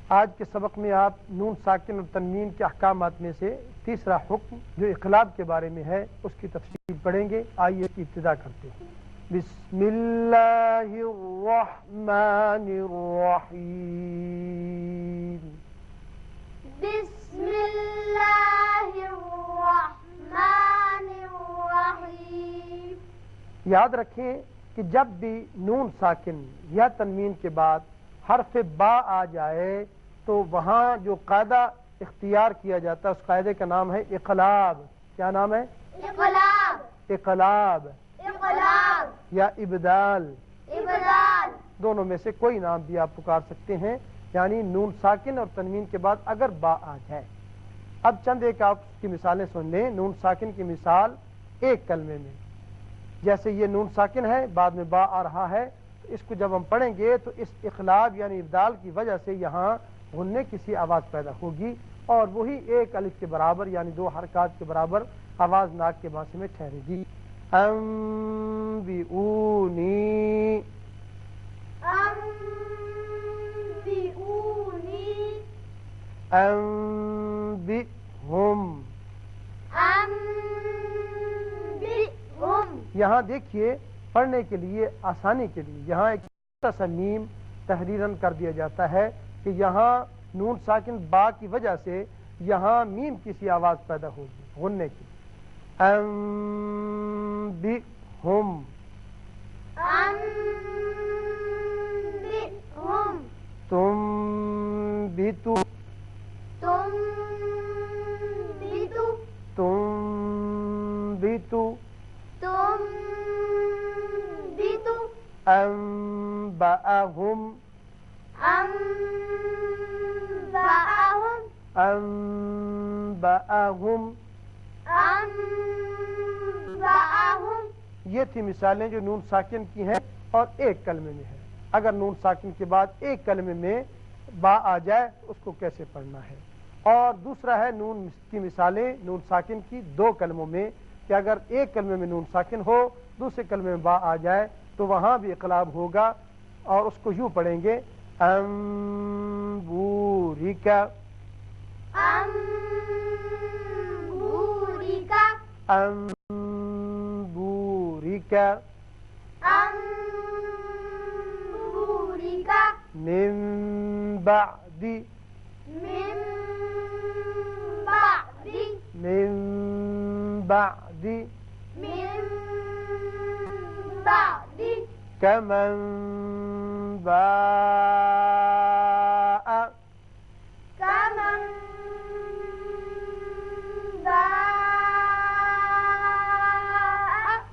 آج کے سبق میں آپ نون ساکن اور تنوین کے احکامات میں سے تیسرا حکم جو اقلاب کے بارے میں ہے اس کی تفصیل پڑھیں گے۔ آئیے اس کی ابتدا کرتے ہیں۔ بسم اللہ الرحمن الرحیم۔ بسم اللہ الرحمن الرحیم۔ یاد رکھیں کہ جب بھی نون ساکن یا تنوین کے بعد حرف با آ جائے تو وہاں جو قاعدہ اختیار کیا جاتا ہے اس قاعدے کا نام ہے اقلاب۔ کیا نام ہے؟ اقلاب۔ اقلاب اقلاب یا ابدال، ابدال۔ دونوں میں سے کوئی نام بھی آپ پکار سکتے ہیں، یعنی نون ساکن اور تنوین کے بعد اگر با آ جائے۔ اب چند ایک آپ کی مثالیں سن لیں۔ نون ساکن کی مثال ایک کلمے میں، جیسے یہ نون ساکن ہے بعد میں با آ رہا ہے، تو اس کو جب ہم پڑھیں گے تو اس اخلاب یعنی ابدال کی وجہ سے یہاں غننے کسی آواز پیدا ہوگی اور وہی ایک الف کے برابر یعنی دو حرکات کے برابر آواز ناک کے بانسے میں ٹھہرے گی۔ انبئونی، انبئونی، انبئہم۔ انبئہم۔ یہاں دیکھیے پڑھنے کے لیے آسانی کے لیے یہاں ایک چھوٹا سا میم تحریراً کر دیا جاتا ہے کہ یہاں نون ساکن با کی وجہ سے یہاں میم کسی آواز پیدا ہوگی غننے کی۔ انبئہم، انبئہم۔ تنبتو، تنبتو، تنبتو، تنبتو۔ انبأہم، انبأہم، انبأہم۔ انبأہم۔ یہ تھی مثالیں جو نون ساکن کی ہیں اور ایک کلمے میں ہے۔ اگر نون ساکن کے بعد ایک کلمے میں با آ جائے تو اس کو کیسے پڑھنا ہے۔ اور دوسرا ہے نون کی مثالیں نون ساکن کی دو کلموں میں، کہ اگر ایک کلمے میں نون ساکن ہو دوسرے کلمے میں با آ جائے تو وہاں بھی اقلاب ہوگا اور اس کو یوں پڑھیں گے انبورکا، انبورکا، انبورکا، انبورکا۔ من بعد، من بعد، من بعد، من بعد۔ كمن باء، كمن باء۔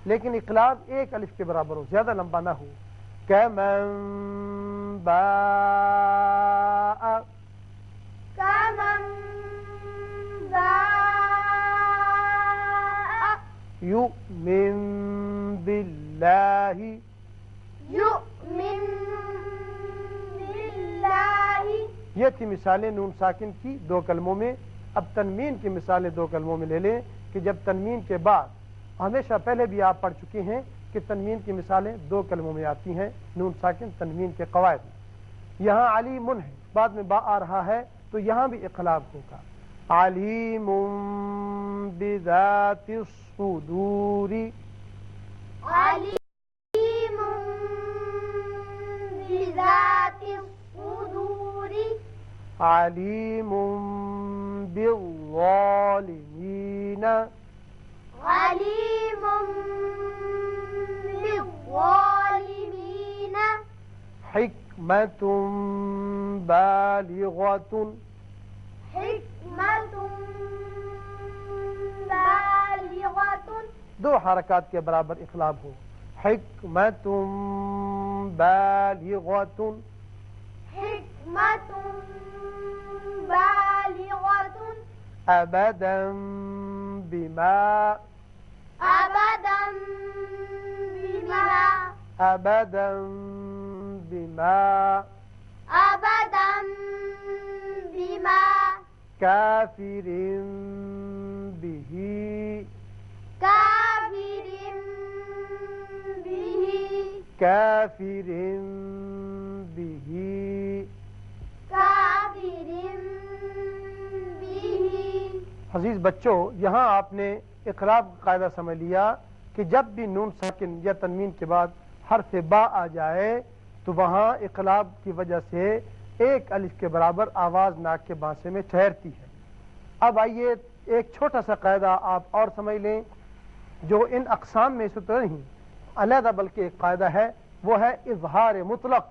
لیکن اقلاب ایک الف کے برابر ہو، زیادہ لمبا نہ ہو۔ كمن باء، كمن باء۔ يؤمن بالله، يؤمن بالله۔ یہ تھی مثالیں نون ساکن کی دو کلموں میں۔ اب تنوین کی مثالیں دو کلموں میں لے لیں کہ جب تنوین کے بعد ہمیشہ پہلے بھی آپ پڑھ چکے ہیں کہ تنوین کی مثالیں دو کلموں میں آتی ہیں نون ساکن تنوین کے قواعد میں۔ یہاں علیم ہے بعد میں با آ رہا ہے تو یہاں بھی اقلاب ہوگا۔ علیم بذات الصدور، علیم بذات الصدور۔ علیم بالظالمین، علیم بالظالمین۔ حکمت بالغۃ، حکمت بالغۃ۔ دو حرکات کے برابر اقلاب ہو۔ حکمت بالغۃ، حکمت بالغۃ۔ ابدا بما، ابدا بما، ابدا بما، ابدا بما۔ کافر به، کافر به، كافر به كافر عزیز بچوں، یہاں آپ نے اقلاب کا قاعدہ سمجھ لیا کہ جب بھی نون ساکن یا تنوین کے بعد حرف با آ جائے تو وہاں اقلاب کی وجہ سے ایک الف کے برابر آواز ناک کے بانسے میں ٹھہرتی ہے۔ اب آئیے ایک چھوٹا سا قاعدہ آپ اور سمجھ لیں جو ان اقسام میں سے تو نہیں علیحدہ بلکہ ایک قاعدہ ہے، وہ ہے اظہار مطلق۔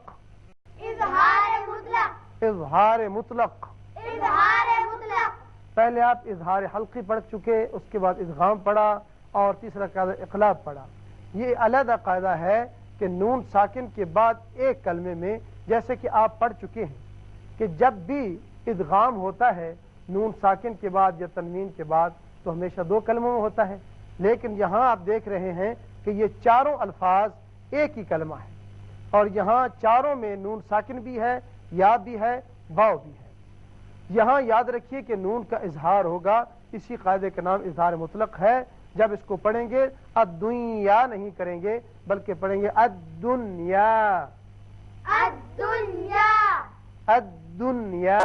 اظہار مطلق، اظہار مطلق، اظہار مطلق، پہلے آپ اظہار حلقی پڑھ چکے، اس کے بعد ادغام پڑھا اور تیسرا قاعدہ اقلاب پڑھا۔ یہ علیحدہ قاعدہ ہے کہ نون ساکن کے بعد ایک کلمے میں، جیسے کہ آپ پڑھ چکے ہیں کہ جب بھی ادغام ہوتا ہے نون ساکن کے بعد یا تنوین کے بعد تو ہمیشہ دو کلموں میں ہوتا ہے، لیکن یہاں آپ دیکھ رہے ہیں کہ یہ چاروں الفاظ ایک ہی کلمہ ہے اور یہاں چاروں میں نون ساکن بھی ہے، یا بھی ہے، واو بھی ہے۔ یہاں یاد رکھیے کہ نون کا اظہار ہوگا، اسی قاعدے کا نام اظہار مطلق ہے۔ جب اس کو پڑھیں گے الدنیا نہیں کریں گے بلکہ پڑھیں گے الدنیا، الدنیا، الدنیا،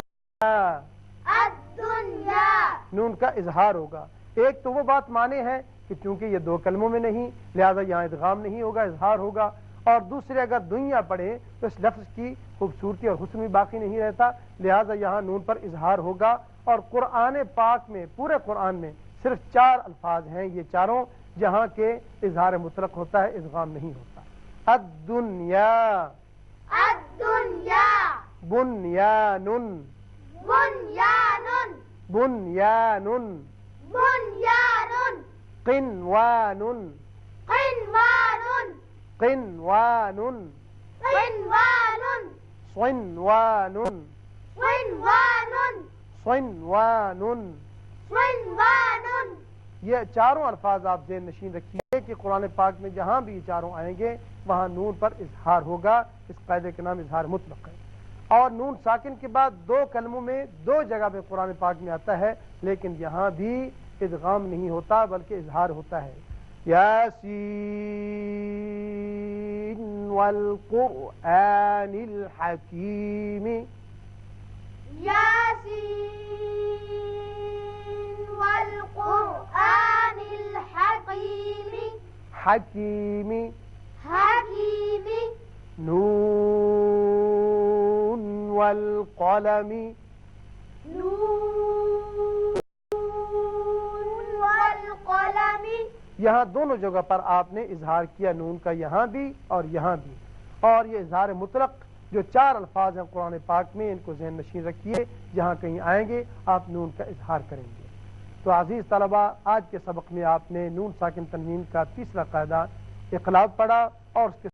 الدنیا، نون کا اظہار ہوگا۔ ایک تو وہ بات مانے ہے کہ چونکہ یہ دو کلموں میں نہیں لہذا یہاں ادغام نہیں ہوگا، اظہار ہوگا، اور دوسرے اگر دنیا پڑھیں تو اس لفظ کی خوبصورتی اور حسن بھی باقی نہیں رہتا، لہذا یہاں نون پر اظہار ہوگا۔ اور قرآن پاک میں، پورے قرآن میں صرف 4 الفاظ ہیں یہ چاروں جہاں کے اظہار مطلق ہوتا ہے، ادغام نہیں ہوتا۔ الدنیا، الدنیا، بنیان، بنیان، بنیان، بنیان، قنوان، قنوان، قنوان، قنوان، صنوان، صنوان، صنوان، صنوان۔ یہ چاروں الفاظ آپ ذہن نشین رکھیے کہ قرآن پاک میں جہاں بھی یہ چاروں آئیں گے وہاں نون پر اظہار ہوگا، اس قاعدے کا نام اظہار مطلق ہے۔ اور نون ساکن کے بعد دو کلموں میں دو جگہ پہ قرآن پاک میں آتا ہے، لیکن یہاں بھی ادغام نہیں ہوتا بلکہ اظہار ہوتا ہے۔ یاسین والقرآن الحکیم، یاسین والقرآن الحکیم، حکیم، حکیم، نون والقلم، نون والقلم۔ یہاں دونوں جگہ پر آپ نے اظہار کیا، نون کا یہاں بھی اور یہاں بھی۔ اور یہ اظہار مطلق جو 4 الفاظ ہیں قرآن پاک میں ان کو ذہن نشین رکھیے، جہاں کہیں آئیں گے آپ نون کا اظہار کریں گے۔ تو عزیز طلبہ، آج کے سبق میں آپ نے نون ساکن تنوین کا تیسرا قاعدہ اقلاب پڑھا اور اس کے